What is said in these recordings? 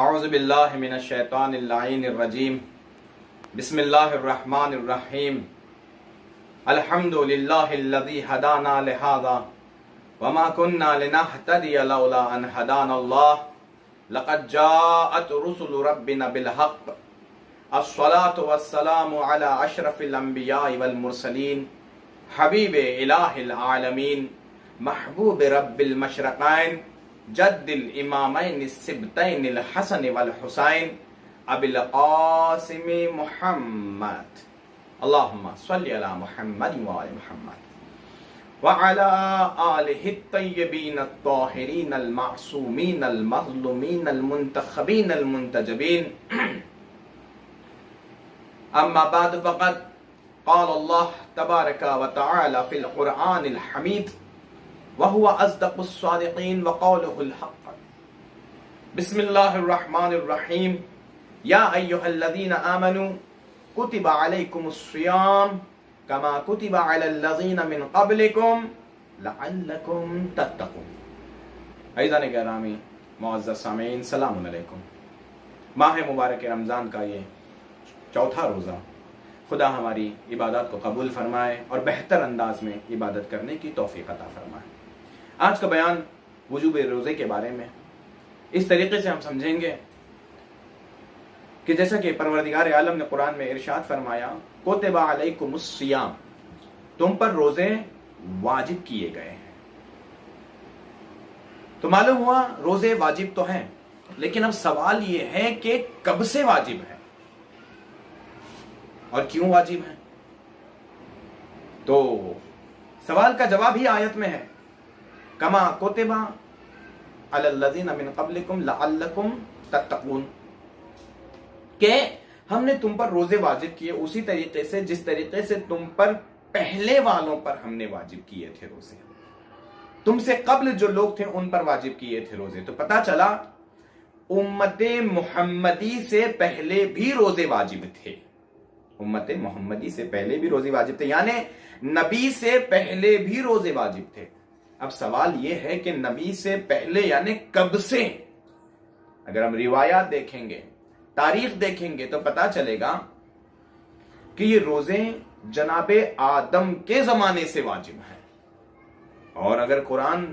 اعوذ باللہ من الشیطان اللعین الرجیم بسم اللہ الرحمن الرحیم الحمد للہ الذی ہدانا لہذا وما كنا لنهتدی لولا ان ہدانا اللہ لقد جاءت رسل ربنا بالحق الصلاة والسلام على اشرف الانبیاء والمرسلین حبیب الہ العالمین محبوب رب المشرقین جد الامامین السبتین الحسن والحسین ابی القاسم محمد اللہم صلی علی محمد وآل محمد وعلی آلہ الطیبین الطاہرین المعصومین المظلومین المنتخبین المنتجبین اما بعد فقد قال اللہ تبارک و تعالی فی القرآن الحمید وهو أصدق الصادقين وقوله الحق بسم الله الرحمن الرحيم يا أيها الذين آمنوا كتب عليكم الصيام كما كتب على الذين من قبلكم لعلكم تتقون عزیزان گرامی معزز سامعین سلام علیکم۔ ماہ مبارک رمضان کا یہ چوتھا روزہ خدا ہماری عبادات کو قبول فرمائے اور بہتر انداز میں عبادت کرنے کی توفیق عطا فرمائے۔ آج کا بیان وجوب روزے کے بارے میں اس طریقے سے ہم سمجھیں گے کہ جیسا کہ پروردگار عالم نے قرآن میں ارشاد فرمایا کتب علیکم الصیام، تم پر روزے واجب کیے گئے ہیں۔ تو معلوم ہوا روزے واجب تو ہیں، لیکن اب سوال یہ ہے کہ کب سے واجب ہے اور کیوں واجب ہے؟ تو سوال کا جواب ہی آیت میں ہے، کما کتب علی الذین من قبلکم لعلکم تتقون، کہ ہم نے تم پر روزے واجب کیے اسی طریقے سے جس طریقے سے تم پر پہلے والوں پر ہم نے واجب کیے تھے روزے، تم سے قبل جو لوگ تھے ان پر واجب کیے تھے روزے۔ تو پتا چلا امت محمدی سے پہلے بھی روزے واجب تھے، امت محمدی سے پہلے بھی روزے واجب تھے، یعنی نبی سے پہلے بھی روزے واجب تھے۔ اب سوال یہ ہے کہ نبی سے پہلے یعنی کب سے؟ اگر ہم روایات دیکھیں گے، تاریخ دیکھیں گے تو پتا چلے گا کہ یہ روزے جناب آدم کے زمانے سے واجب ہیں۔ اور اگر قرآن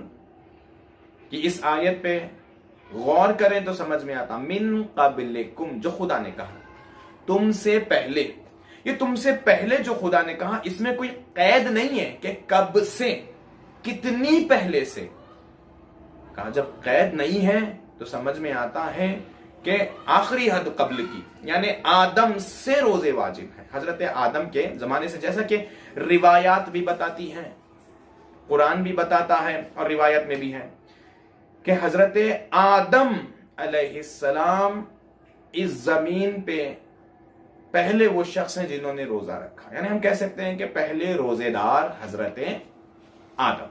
کی اس آیت پہ غور کریں تو سمجھ میں آتا من قبلکم، جو خدا نے کہا تم سے پہلے، یہ تم سے پہلے جو خدا نے کہا اس میں کوئی قید نہیں ہے کہ کب سے، کتنی پہلے سے کہا۔ جب قید نہیں ہے تو سمجھ میں آتا ہے کہ آخری حد قبل کی، یعنی آدم سے روزے واجب ہیں، حضرت آدم کے زمانے سے، جیسا کہ روایات بھی بتاتی ہیں، قرآن بھی بتاتا ہے اور روایت میں بھی ہے کہ حضرت آدم علیہ السلام اس زمین پہ پہلے وہ شخص ہیں جنہوں نے روزہ رکھا، یعنی ہم کہہ سکتے ہیں کہ پہلے روزے دار حضرت آدم۔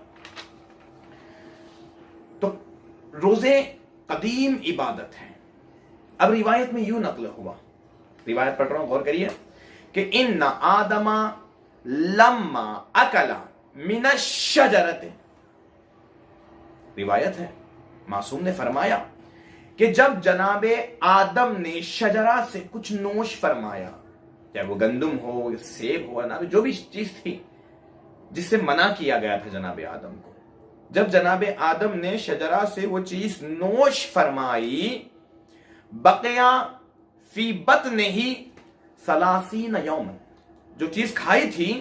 تو روزے قدیم عبادت ہیں۔ اب روایت میں یوں نقل ہوا، روایت پڑھ رہا ہوں، غور کریے کہ ان آدم لما اکل من الشجرۃ، روایت ہے معصوم نے فرمایا کہ جب جناب آدم نے شجرہ سے کچھ نوش فرمایا، چاہے وہ گندم ہو، سیب ہو، انار، جو بھی چیز تھی جس سے منع کیا گیا تھا جناب آدم کو، جب جناب آدم نے شجرہ سے وہ چیز نوش فرمائی، بقیا فی بطنہ 30 یوما، جو چیز کھائی تھی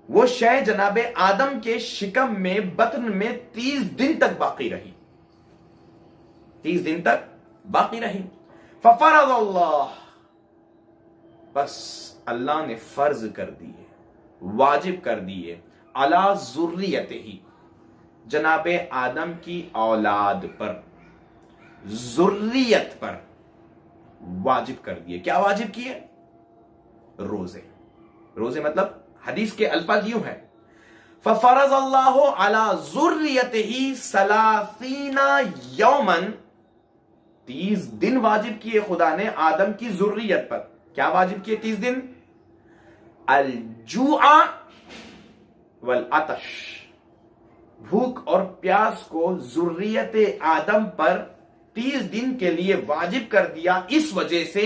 وہ شے جناب آدم کے شکم میں، بطن میں 30 دن تک باقی رہی، 30 دن تک باقی رہی۔ ففرض اللہ، بس اللہ نے فرض کر دیے، واجب کر دیے، علی ذریتہ، جناب آدم کی اولاد پر، ذریت پر واجب کر دیے۔ کیا واجب کیے؟ روزے۔ روزے مطلب حدیث کے الفاظ یوں ہے ففرض اللہ علی ذریتہ 30 یوما، 30 دن واجب کیے خدا نے آدم کی ذریت پر۔ کیا واجب کیے 30 دن؟ الجوع والعطش، بھوک اور پیاس کو ذریت آدم پر 30 दिन के लिए वाजिब कर दिया इस वजह से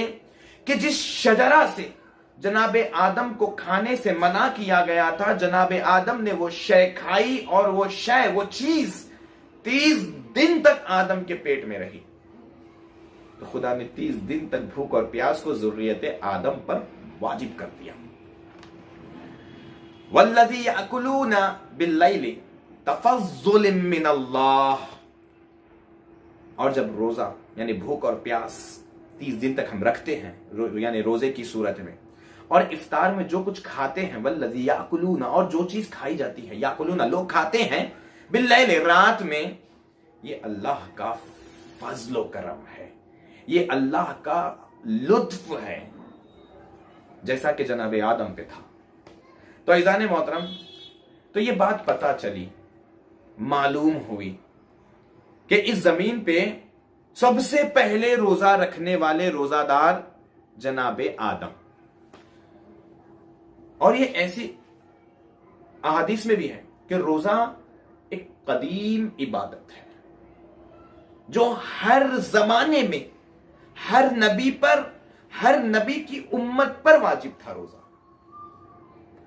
कि जिस शजरा से जनाब आदम को खाने से मना किया गया था, जनाब आदम ने वो शय खाई और वो शय, वो चीज 30 दिन तक आदम के पेट में रही। तो खुदा ने 30 दिन तक भूख और प्यास को ज़ुर्रियत आदम पर वाजिब कर दिया। वल्लज़ी यअकुलूना बिल्लैलि तफ़ज़्ज़ुलन मिन अल्लाह। और जब रोजा यानी भूख और प्यास 30 दिन तक हम रखते हैं यानी रोजे की सूरत में, और इफ्तार में जो कुछ खाते हैं, वल्लज़ी याकुलूना, और जो चीज खाई जाती है, याकुलूना लोग खाते हैं, बिल्लैल रात में, ये अल्लाह का फज़्ल व करम है, ये अल्लाह का लुत्फ है, जैसा कि जनाब आदम पे था। तो अज़ीज़ान मोहतरम, तो ये बात पता चली, मालूम हुई कि इस जमीन पे सबसे पहले रोजा रखने वाले रोजादार जनाब आदम। और ये ऐसी अहादीस में भी है कि रोजा एक कदीम इबादत है जो हर जमाने में हर नबी पर, हर नबी की उम्मत पर वाजिब था रोजा।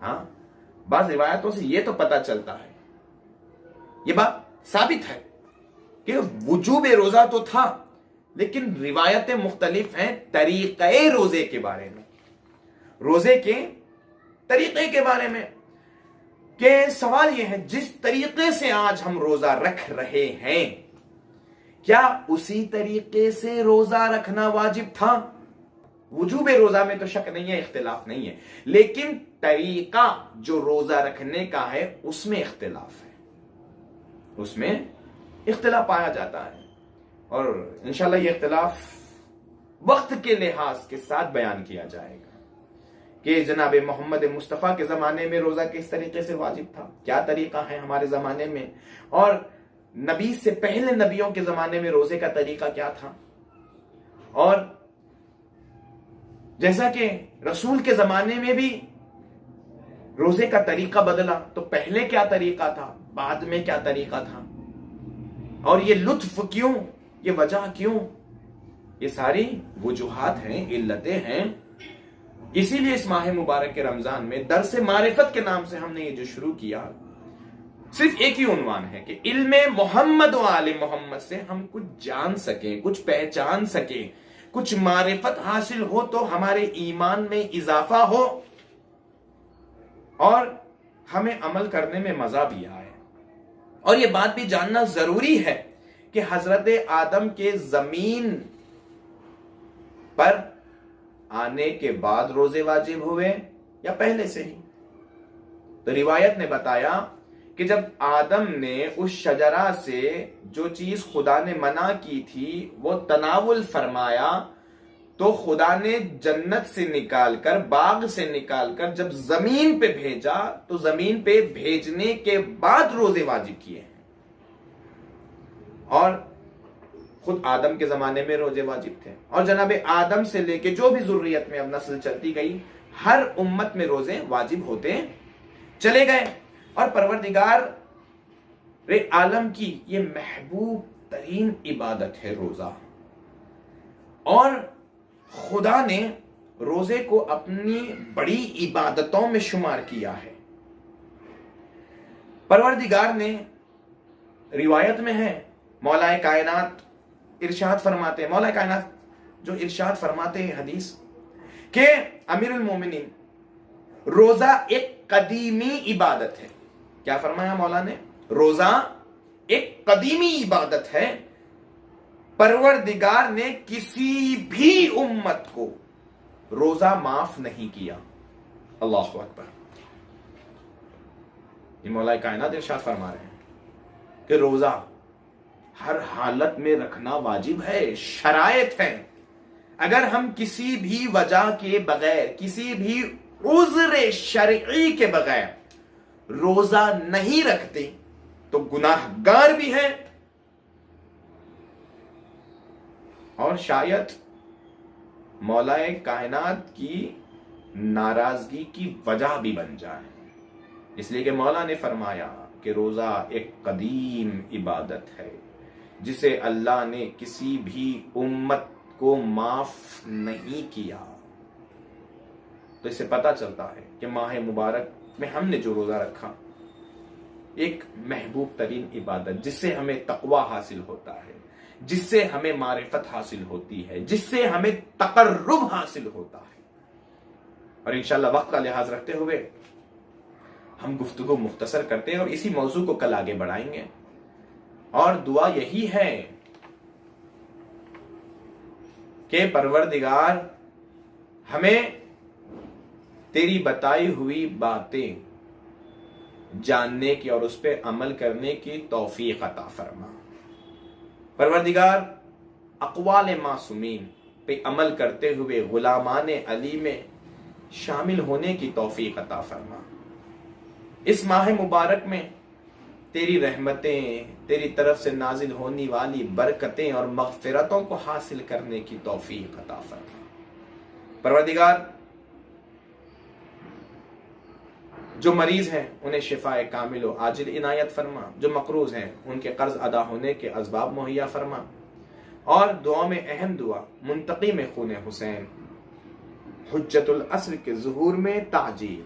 हाँ, बाज़ रिवायतों से ये तो पता चलता है, ये बात साबित है कि वुजूब रोजा तो था, लेकिन रिवायतें मुख्तलिफ हैं तरीक़े रोजे के बारे में, रोजे के तरीक़े के बारे में। कि सवाल यह है, जिस तरीक़े से आज हम रोजा रख रहे हैं, क्या उसी तरीक़े से रोजा रखना वाजिब था? वुजूब रोजा में तो शक नहीं है, इख्तिलाफ नहीं है, लेकिन तरीका जो रोजा रखने का है उसमें इख्तिलाफ है, उसमें इख्तिलाफ पाया जाता है। और इंशाल्लाह ये इख्तिलाफ वक्त के लिहाज के साथ बयान किया जाएगा कि जनाब मोहम्मद मुस्तफ़ा के ज़माने में रोज़ा किस तरीके से वाजिब था, क्या तरीका है हमारे ज़माने में, और नबी से पहले नबियों के ज़माने में रोज़े का तरीका क्या था। और जैसा कि रसूल के ज़माने में भी रोज़े का तरीका बदला, तो पहले क्या तरीका था, बाद में क्या तरीका था, और ये लुत्फ क्यों, ये वजह क्यों, ये सारी वजूहात हैं, इल्लतें हैं। इसीलिए इस माह मुबारक के रमजान में दर्स मारिफत के नाम से हमने ये जो शुरू किया, सिर्फ एक ही उन्वान है कि इल्मे मोहम्मद व आले मोहम्मद से हम कुछ जान सकें, कुछ पहचान सकें, कुछ मारिफत हासिल हो, तो हमारे ईमान में इजाफा हो और हमें अमल करने में मजा भी आए। और ये बात भी जानना जरूरी है कि हजरत आदम के जमीन पर आने के बाद रोजे वाजिब हुए या पहले से ही। तो रिवायत ने बताया कि जब आदम ने उस शजरा से जो चीज खुदा ने मना की थी वो तनावुल फरमाया, तो खुदा ने जन्नत से निकालकर, बाग से निकालकर जब जमीन पे भेजा, तो जमीन पे भेजने के बाद रोजे वाजिब किए हैं। और खुद आदम के जमाने में रोजे वाजिब थे, और जनाब आदम से लेके जो भी ज़ुर्रियत में अब नस्ल चलती गई, हर उम्मत में रोजे वाजिब होते चले गए। और परवरदिगार रे आलम की ये महबूब तरीन इबादत है रोजा, और खुदा ने रोजे को अपनी बड़ी इबादतों में शुमार किया है। परवरदिगार ने, रिवायत में है, मौलाए कायनात इरशाद फरमाते हैं, मौलाए कायनात जो इरशाद फरमाते हैं हदीस के अमीरुल मोमिनीन, रोजा एक कदीमी इबादत है। क्या फरमाया मौला ने? रोजा एक कदीमी इबादत है, परवरदिगार ने किसी भी उम्मत को रोजा माफ नहीं किया। अल्लाह अकबर। ये मौला कायनात इरशाद फरमा रहे हैं कि रोजा हर हालत में रखना वाजिब है, शरायत है। अगर हम किसी भी वजह के बगैर, किसी भी उज़्र शरई के बगैर रोजा नहीं रखते तो गुनाहगार भी हैं और शायद मौलाए कायनात की नाराजगी की वजह भी बन जाए। इसलिए कि मौला ने फरमाया कि रोजा एक कदीम इबादत है, जिसे अल्लाह ने किसी भी उम्मत को माफ नहीं किया। तो इससे पता चलता है कि माह मुबारक में हमने जो रोजा रखा एक महबूब तरीन इबादत, जिससे हमें तकवा हासिल होता है, जिससे हमें मारिफत हासिल होती है, जिससे हमें तकर्रुब हासिल होता है। और इंशाअल्लाह वक्त का लिहाज रखते हुए हम गुफ्तगू मुख्तसर करते हैं और इसी मौजू को कल आगे बढ़ाएंगे। और दुआ यही है कि परवरदिगार हमें तेरी बताई हुई बातें जानने की और उस पर अमल करने की तौफीक अता फरमा। परवरदिगार अक़वाल मासूमीन पे अमल करते हुए गुलामान अली में शामिल होने की तौफीक अता फरमा। इस माह मुबारक में तेरी रहमतें, तेरी तरफ से नाजिल होने वाली बरकतें और मग़फ़िरतों को हासिल करने की तौफीक अता फरमा। परवरदिगार जो मरीज हैं उन्हें शिफाए कामिल व आजिल इनायत फरमा, जो मकरूज हैं उनके कर्ज अदा होने के असबाब मुहैया फरमा। और दुआ में अहम दुआ मुंतकी में खून हुसैन हुज्जतुल अस्र के ज़ुहूर में ताजील